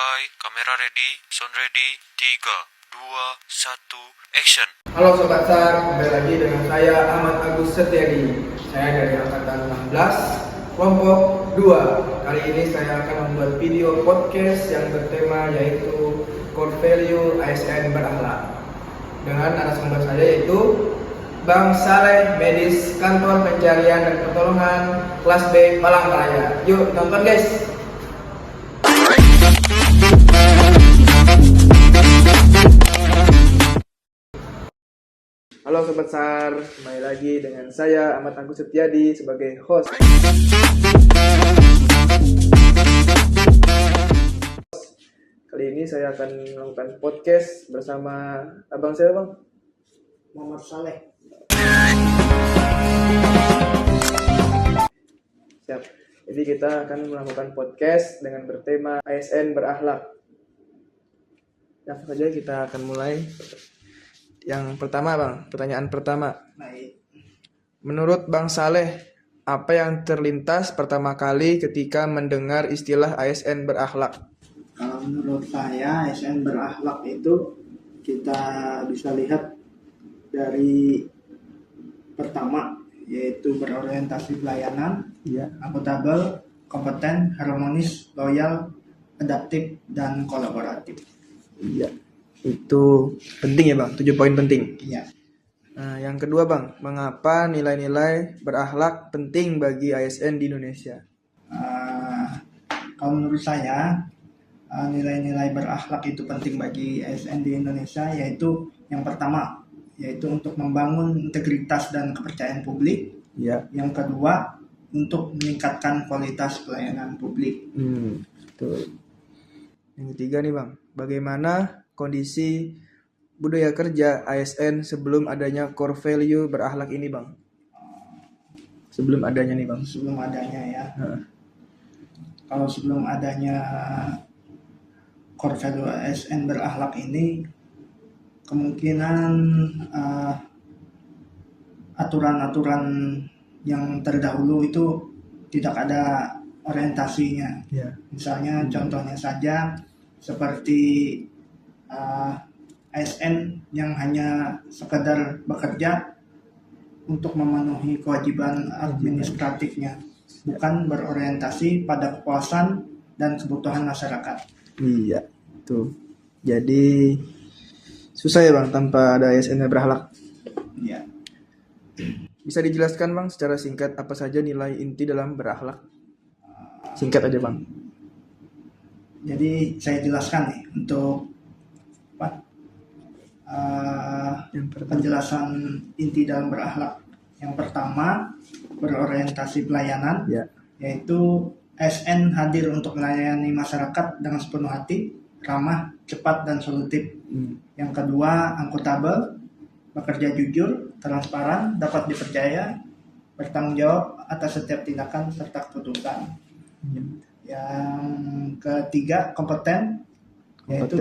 Standby, kamera ready, sound ready, 3, 2, 1, action. Halo Sobat SAR, kembali lagi dengan saya Ahmad Agus Setiadi. Saya dari Angkatan 16, kelompok 2. Kali ini saya akan membuat video podcast yang bertema yaitu Core Value ASN Berakhlak. Dengan narasumber saya yaitu Bang Saleh, Medis Kantor Pencarian dan Pertolongan Kelas B Palangkaraya. Yuk nonton guys! Halo Sobat SAR, kembali lagi dengan saya Ahmad Agus Setiadi sebagai host. Kali ini saya akan melakukan podcast bersama abang saya, Bang Muhammad Saleh. Siap. Jadi kita akan melakukan podcast dengan bertema ASN berakhlak. Langsung saja kita akan mulai. Yang pertama, Bang, pertanyaan pertama. Baik. Menurut Bang Saleh, apa yang terlintas pertama kali ketika mendengar istilah ASN berakhlak? Kalau menurut saya ASN berakhlak itu kita bisa lihat dari pertama yaitu berorientasi pelayanan, Iya. akuntabel, kompeten, harmonis, loyal, adaptif, dan kolaboratif. Iya. Itu penting ya, Bang. 7 poin penting. Iya. Nah, yang kedua, Bang, mengapa nilai-nilai berakhlak penting bagi ASN di Indonesia? Kalau menurut saya nilai-nilai berakhlak itu penting bagi ASN di Indonesia, yaitu yang pertama yaitu untuk membangun integritas dan kepercayaan publik. Iya. Yang kedua untuk meningkatkan kualitas pelayanan publik. Betul. Yang ketiga nih, Bang, bagaimana kondisi budaya kerja ASN sebelum adanya core value berakhlak ini, Bang? Sebelum adanya nih, Bang. Sebelum adanya ya. Heeh. Kalau sebelum adanya core value ASN berakhlak ini, kemungkinan aturan-aturan yang terdahulu itu tidak ada orientasinya. Ya. Misalnya contohnya saja seperti ASN yang hanya sekedar bekerja untuk memenuhi kewajiban administratifnya, bukan berorientasi pada kepuasan dan kebutuhan masyarakat. Iya, tuh. Jadi susah ya, Bang, tanpa ada ASN yang berakhlak. Ya. Bisa dijelaskan, Bang, secara singkat apa saja nilai inti dalam berakhlak? Singkat aja, Bang. Jadi saya jelaskan nih untuk penjelasan inti dalam berakhlak. Yang pertama, berorientasi pelayanan, Ya. yaitu ASN hadir untuk melayani masyarakat dengan sepenuh hati, ramah, cepat, dan solutif. Yang kedua, akuntabel, bekerja jujur, transparan, dapat dipercaya, bertanggung jawab atas setiap tindakan serta keputusan. Yang ketiga, kompeten, yaitu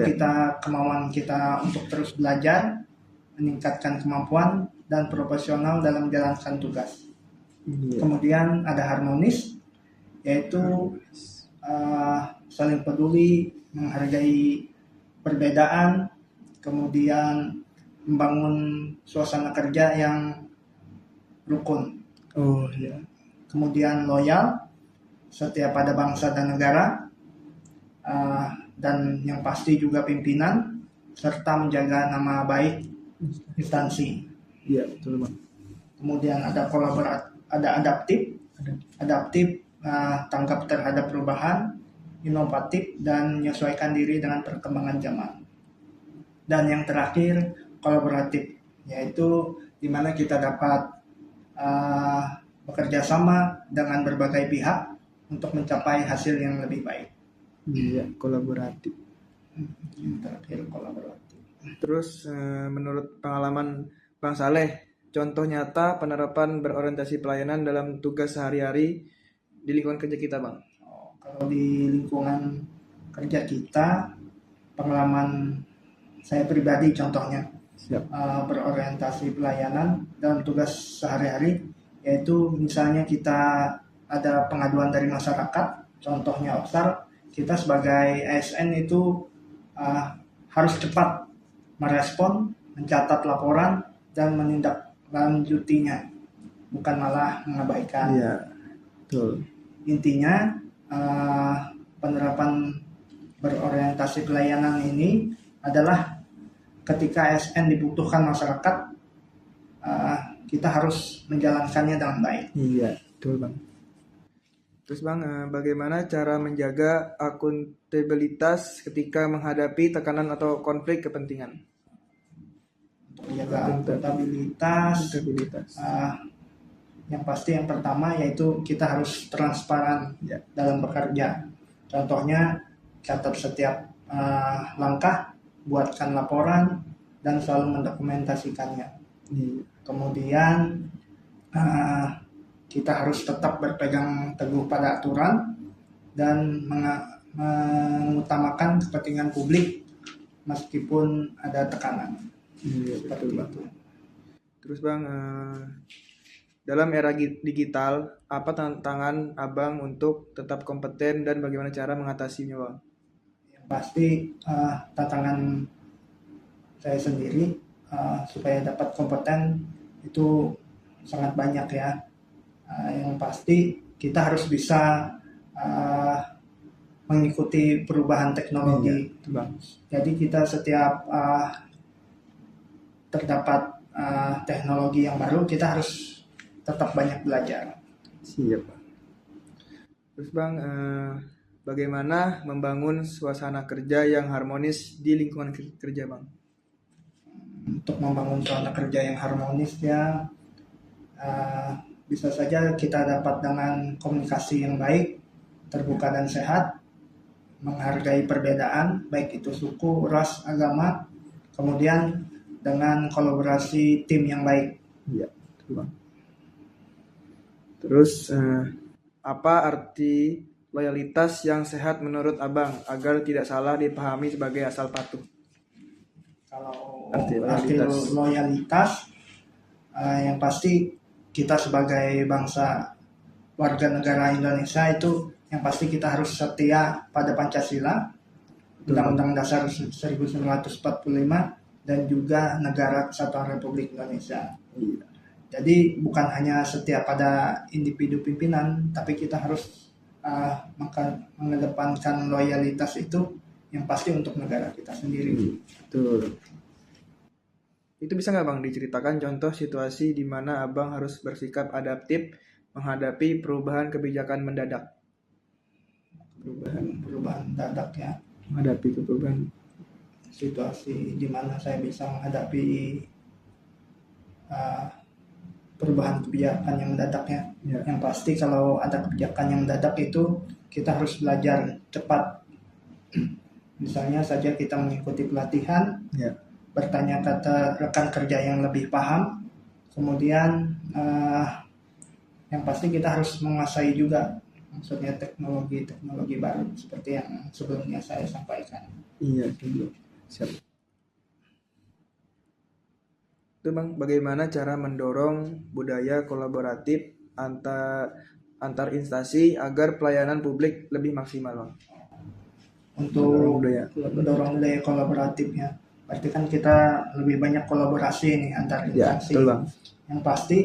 kemauan kita untuk terus belajar, meningkatkan kemampuan dan profesional dalam menjalankan tugas. Kemudian ada harmonis, yaitu saling peduli, menghargai perbedaan, kemudian membangun suasana kerja yang rukun. Oh ya. Kemudian loyal, setia pada bangsa dan negara, dan yang pasti juga pimpinan, serta menjaga nama baik instansi. Iya, betul, Bang. Kemudian ada adaptif, tanggap terhadap perubahan, inovatif, dan menyesuaikan diri dengan perkembangan zaman. Dan yang terakhir, kolaboratif, yaitu di mana kita dapat bekerja sama dengan berbagai pihak untuk mencapai hasil yang lebih baik. Iya, kolaboratif. Yang terakhir, kolaboratif. Terus menurut pengalaman Bang Saleh, contoh nyata penerapan berorientasi pelayanan dalam tugas sehari-hari di lingkungan kerja kita, Bang. Kalau di lingkungan kerja kita, pengalaman saya pribadi contohnya, berorientasi pelayanan dalam tugas sehari-hari, yaitu misalnya kita ada pengaduan dari masyarakat, contohnya OPSAR, kita sebagai ASN itu harus cepat merespon, mencatat laporan, dan menindaklanjutinya, bukan malah mengabaikan. Iya, betul. Intinya penerapan berorientasi pelayanan ini adalah ketika ASN dibutuhkan masyarakat, kita harus menjalankannya dengan baik. Iya, betul Bang. Terus Bang, bagaimana cara menjaga akuntabilitas ketika menghadapi tekanan atau konflik kepentingan? Menjaga akuntabilitas, yang pasti yang pertama yaitu kita harus transparan dalam bekerja. Contohnya catat setiap langkah, buatkan laporan, dan selalu mendokumentasikannya. Kemudian kita harus tetap berpegang teguh pada aturan dan mengutamakan kepentingan publik meskipun ada tekanan. Seperti itu. Terus Bang, dalam era digital, apa tantangan Abang untuk tetap kompeten dan bagaimana cara mengatasinya Bang? Yang pasti tantangan saya sendiri supaya dapat kompeten itu sangat banyak ya. Yang pasti kita harus bisa mengikuti perubahan teknologi. Jadi kita setiap terdapat teknologi yang baru, kita harus tetap banyak belajar. Siap. Terus Bang, bagaimana membangun suasana kerja yang harmonis di lingkungan kerja Bang? Untuk membangun suasana kerja yang harmonis ya, bisa saja kita dapat dengan komunikasi yang baik, terbuka dan sehat, menghargai perbedaan, baik itu suku, ras, agama, kemudian dengan kolaborasi tim yang baik. Iya, betul Bang. Terus, apa arti loyalitas yang sehat menurut Abang agar tidak salah dipahami sebagai asal patuh? Kalau Arti loyalitas, yang pasti kita sebagai bangsa warga negara Indonesia itu yang pasti kita harus setia pada Pancasila, Undang-Undang Dasar 1945, dan juga Negara Kesatuan Republik Indonesia. Jadi bukan hanya setia pada individu pimpinan, tapi kita harus mengedepankan loyalitas itu yang pasti untuk negara kita sendiri. Betul. Itu bisa nggak Bang diceritakan contoh situasi di mana Abang harus bersikap adaptif menghadapi perubahan kebijakan mendadak? Perubahan mendadak ya. Menghadapi perubahan Situasi di mana saya bisa menghadapi perubahan kebijakan yang mendadak ya. Yang pasti kalau ada kebijakan yang mendadak itu kita harus belajar cepat. Misalnya saja kita mengikuti pelatihan, bertanya kata rekan kerja yang lebih paham, kemudian yang pasti kita harus menguasai juga maksudnya teknologi baru seperti yang sebelumnya saya sampaikan. Iya, dulu. Siap. Itu Bang, bagaimana cara mendorong budaya kolaboratif antar instansi agar pelayanan publik lebih maksimal Bang? Untuk mendorong budaya kolaboratifnya, berarti kan kita lebih banyak kolaborasi nih antar instansi. Betul, Bang. Yang pasti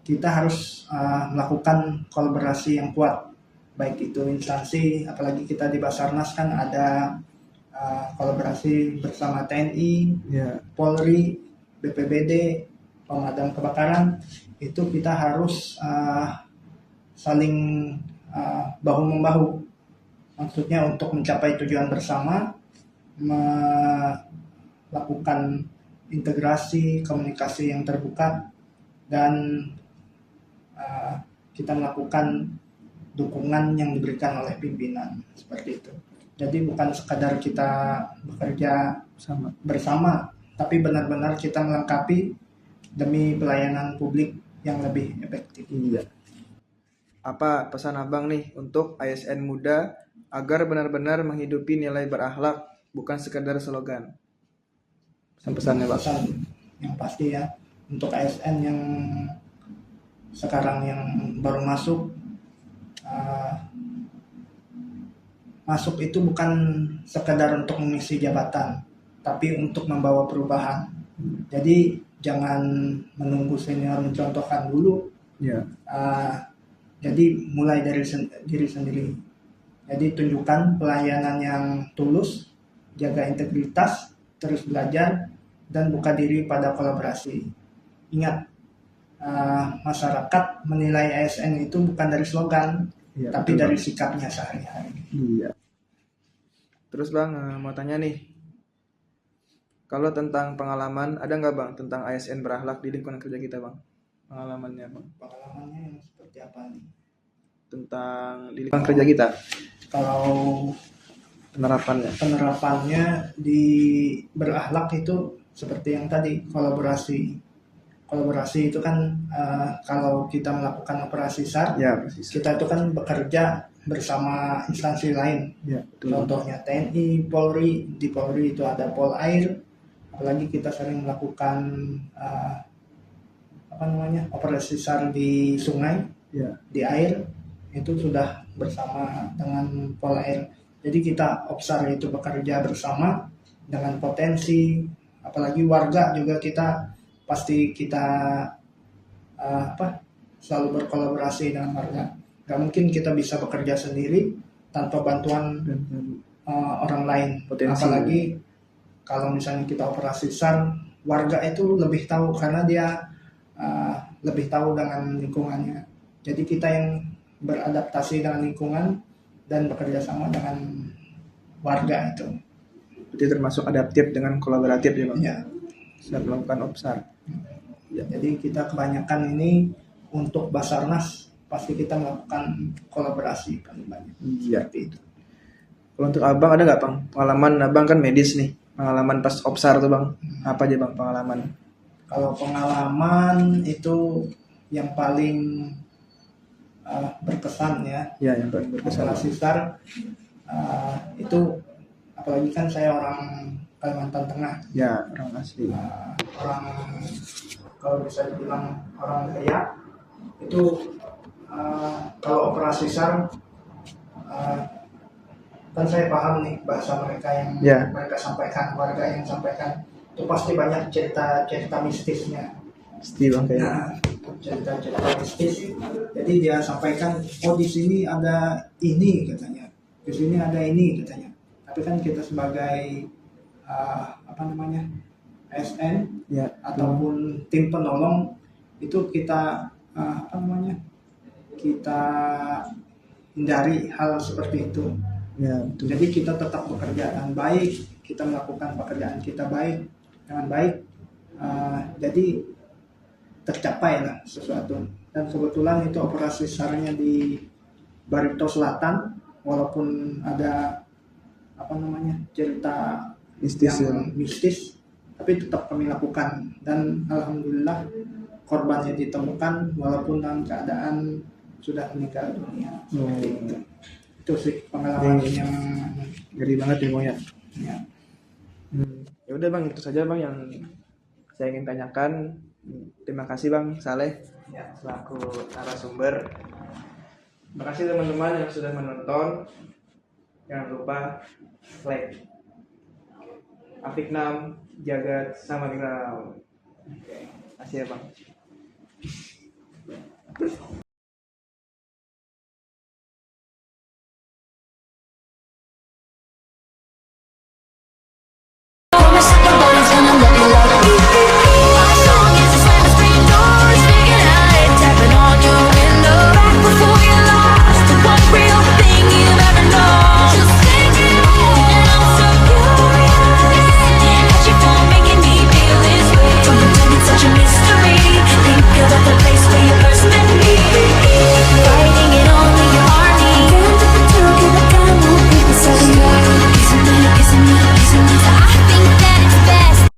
kita harus melakukan kolaborasi yang kuat, baik itu instansi, apalagi kita di Basarnas kan ada kolaborasi bersama TNI, Polri, BPBD, pemadam kebakaran. Itu kita harus saling bahu-membahu, maksudnya untuk mencapai tujuan bersama, melakukan integrasi, komunikasi yang terbuka, dan kita melakukan dukungan yang diberikan oleh pimpinan, seperti itu. Jadi bukan sekadar kita bekerja bersama, tapi benar-benar kita melengkapi demi pelayanan publik yang lebih efektif. Iya. Apa pesan Abang nih untuk ASN muda agar benar-benar menghidupi nilai berakhlak, bukan sekadar slogan? Pesan-pesannya Bang. Pesan yang pasti ya, untuk ASN yang sekarang yang baru masuk, masuk itu bukan sekedar untuk mengisi jabatan, tapi untuk membawa perubahan. Jadi jangan menunggu senior mencontohkan dulu. Ya. Jadi mulai dari diri sendiri. Jadi tunjukkan pelayanan yang tulus, jaga integritas, terus belajar, dan buka diri pada kolaborasi. Ingat, masyarakat menilai ASN itu bukan dari slogan, Iya, tapi betul, dari Bang. sikapnya sehari-hari. Iya. Terus Bang, mau tanya nih, kalau tentang pengalaman, ada nggak Bang tentang ASN berakhlak di lingkungan kerja kita Bang? Pengalamannya Bang, Pengalamannya yang seperti apa nih? tentang di lingkungan kerja kita, Kalau penerapannya. penerapannya di berakhlak itu seperti yang tadi, kolaborasi. Kolaborasi itu kan kalau kita melakukan operasi SAR, Ya, persis. kita itu kan bekerja bersama instansi lain. Ya, betul. Contohnya TNI, Polri, di Polri itu ada Polair, apalagi kita sering melakukan operasi SAR di sungai, Ya. di air, itu sudah bersama dengan Polair. Jadi kita Opsar itu bekerja bersama dengan potensi, apalagi warga juga kita pasti kita selalu berkolaborasi dengan warga. Gak mungkin kita bisa bekerja sendiri tanpa bantuan orang lain. Potensi. Apalagi kalau misalnya kita operasi SAR, warga itu lebih tahu karena dia lebih tahu dengan lingkungannya. Jadi kita yang beradaptasi dengan lingkungan dan bekerja sama dengan warga itu. Berarti termasuk adaptif dengan kolaboratif ya Bang? Ya. Saat melakukan OPSAR. Ya. Jadi kita kebanyakan ini untuk Basarnas pasti kita melakukan kolaborasi paling banyak. Iya. Seperti itu. Kalau untuk Abang ada nggak Bang? Pengalaman Abang kan medis nih. Pengalaman pas OPSAR tuh Bang. Apa aja Bang pengalaman? Kalau pengalaman itu yang paling berkesan ya. Ya, yang paling berkesan. Operasi SAR itu apalagi kan saya orang Kalimantan Tengah. Ya, orang asli. Orang kalau bisa dibilang orang Dayak itu kalau operasi SAR kan saya paham nih bahasa mereka yang mereka sampaikan, warga yang sampaikan itu pasti banyak cerita mistisnya. Pasti Bang kayaknya. Nah, cerita mistis. Jadi dia sampaikan, oh di sini ada ini katanya, di sini ada ini katanya. Tapi kan kita sebagai ASN Ya, ataupun tim penolong itu kita kita hindari hal seperti itu. ya betul. Jadi kita tetap bekerja dengan baik, kita melakukan pekerjaan kita dengan baik. Jadi tercapai lah sesuatu. Dan kebetulan itu operasi SAR-nya di Barito Selatan, walaupun ada cerita mistis, tapi tetap kami lakukan. Dan alhamdulillah korbannya ditemukan walaupun dalam keadaan sudah meninggal dunia. Seperti itu. Itu sih pengalaman yang ngeri banget ya Bang ya. ya. Ya udah Bang, itu saja Bang yang saya ingin tanyakan. Terima kasih Bang Saleh selaku narasumber. Terima kasih teman-teman yang sudah menonton. Jangan lupa like. Afiknam Jagat Samagram. Oke, kasih ya Bang.